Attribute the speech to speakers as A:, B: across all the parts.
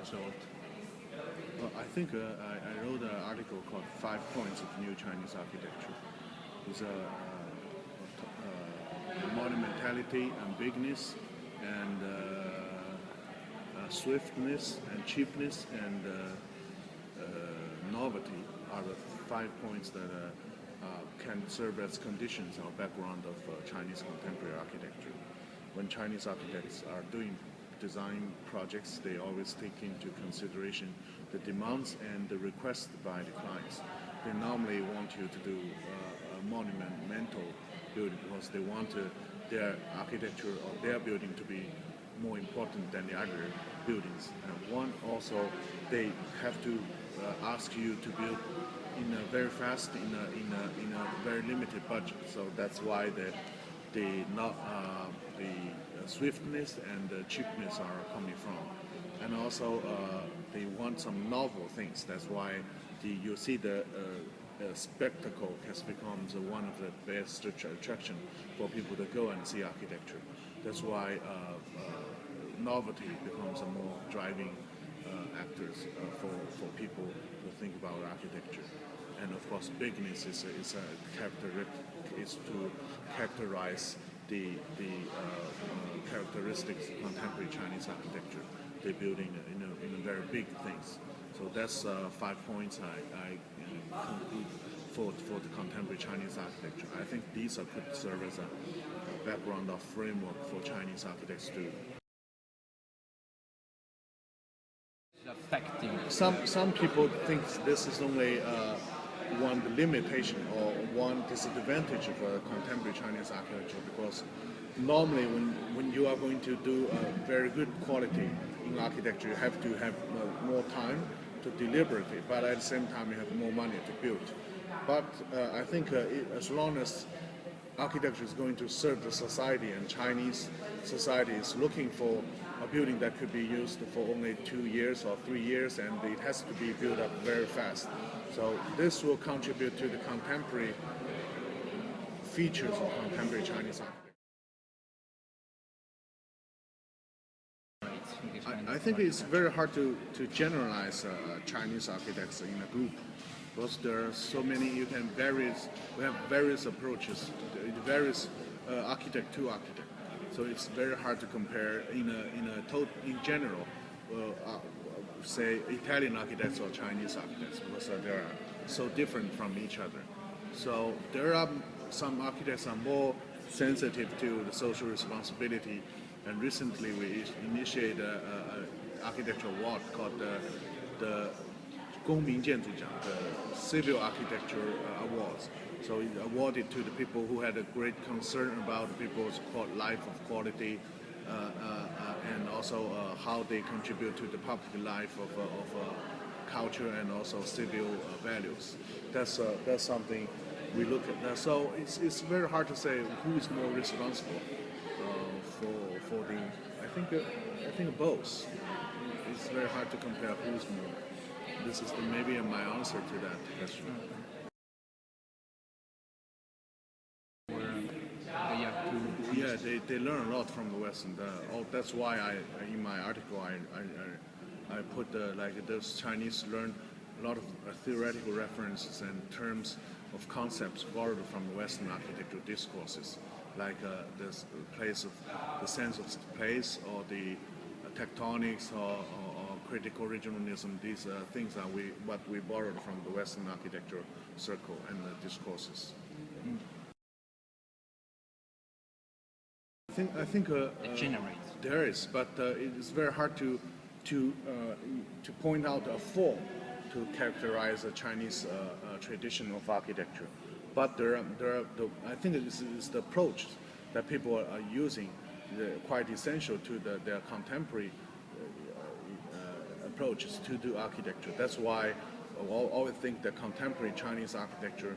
A: result?
B: Well, I think I wrote an article called 5 Points of New Chinese Architecture. It's monumentality and bigness and swiftness and cheapness and novelty are the 5 points that can serve as conditions or background of Chinese contemporary architecture. When Chinese architects are doing design projects, they always take into consideration the demands and the requests by the clients. They normally want you to do a monumental building because they want their architecture or their building to be more important than the other buildings. And one also, they have to ask you to build in a very fast, in a very limited budget. So that's why the swiftness and the cheapness are coming from. And also they want some novel things. That's why you see the spectacle has become one of the best attraction for people to go and see architecture. That's why novelty becomes a more driving actors for people to think about architecture. And of course, bigness is to characterize the characteristics of contemporary Chinese architecture. They're building in a very big things. So that's 5 points I conclude for the contemporary Chinese architecture. I think these could serve as a background or framework for Chinese architects too.
A: Affecting.
B: Some people think this is only one limitation or one disadvantage of contemporary Chinese architecture, because normally when you are going to do a very good quality in architecture, you have to have more time to deliberate it, but at the same time you have more money to build. But I think as long as architecture is going to serve the society, and Chinese society is looking for a building that could be used for only 2 years or 3 years, and it has to be built up very fast. So this will contribute to the contemporary features of contemporary Chinese architecture. I think it's very hard to generalize Chinese architects in a group, because there are so many. We have various approaches, various architect to architect. So it's very hard to compare in general. Say Italian architects or Chinese architects, because they are so different from each other. So there are some architects are more sensitive to the social responsibility, and recently we initiated an architecture award called the 公民建筑奖, the Civil Architecture Awards. So it awarded to the people who had a great concern about people's life of quality, and also how they contribute to the public life of culture and also civil values. That's something we look at. So it's very hard to say who is more responsible for the. I think both. It's very hard to compare who's more. This is maybe my answer to that question. Yeah, they learn a lot from the West, and that's why in my article I put those Chinese learn a lot of theoretical references and terms of concepts borrowed from the Western architectural discourses, like this place of the sense of place, or the tectonics, or critical regionalism. These things are what we borrowed from the Western architectural circle and the discourses. I think there is, but it is very hard to point out a form to characterize a Chinese tradition of architecture. But I think it is the approach that people are using, quite essential to their contemporary approaches to do architecture. That's why I always think that contemporary Chinese architecture,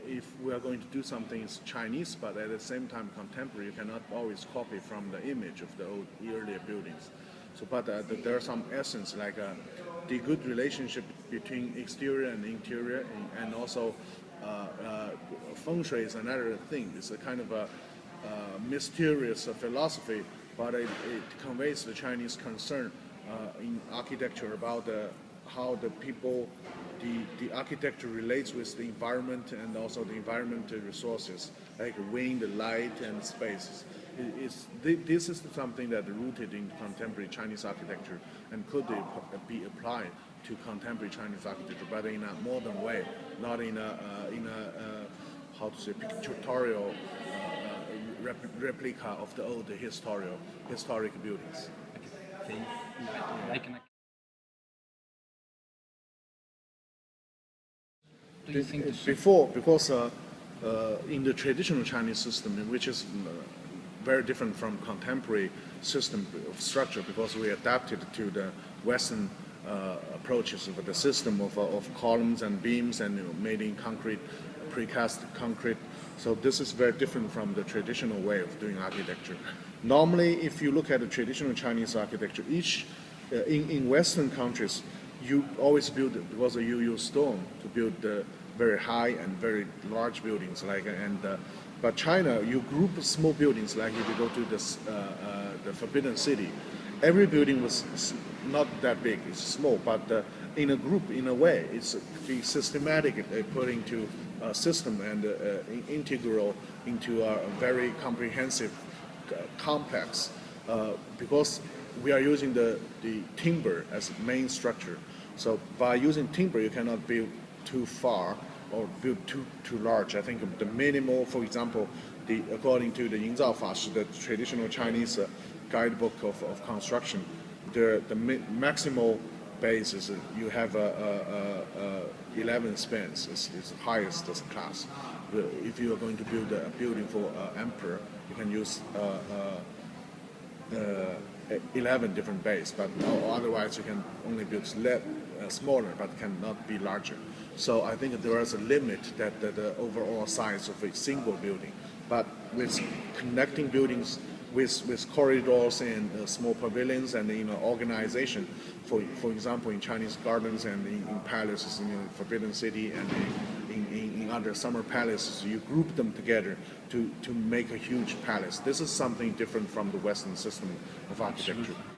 B: if we are going to do something is Chinese, but at the same time contemporary, you cannot always copy from the image of the earlier buildings. So, but there are some essence, like the good relationship between exterior and interior, and also feng shui is another thing. It's a kind of a mysterious philosophy, but it conveys the Chinese concern in architecture about how the people, the architecture relates with the environment and also the environmental resources like wind, light, and space. This is something that rooted in contemporary Chinese architecture and could be applied to contemporary Chinese architecture, but in a modern way, not in a how to say pictorial replica of the old historic buildings.
A: Do you think
B: Because in the traditional Chinese system, which is very different from contemporary system of structure, because we adapted to the Western approaches of the system of columns and beams and made in concrete, precast concrete. So this is very different from the traditional way of doing architecture. Normally, if you look at the traditional Chinese architecture, in Western countries, you always build, because you use stone to build the very high and very large buildings. But China, you group small buildings. Like if you go to the Forbidden City, every building was not that big. It's small, but in a group, in a way, it's be systematic, put into a system and integral into a very comprehensive complex. Because we are using the timber as main structure. So by using timber, you cannot build too far or build too large. I think the minimal, for example, according to the 营造法式, the traditional Chinese guidebook of construction, the maximal base is you have 11 spans. It's the highest class. If you are going to build a building for emperor, you can use 11 different bays, but otherwise you can only build smaller, but cannot be larger. So I think there is a limit that the overall size of a single building. But with connecting buildings with corridors and small pavilions and organization, for example, in Chinese gardens and in palaces, in Forbidden City and in other summer palaces, you group them together to make a huge palace. This is something different from the Western system of architecture.
A: Absolutely.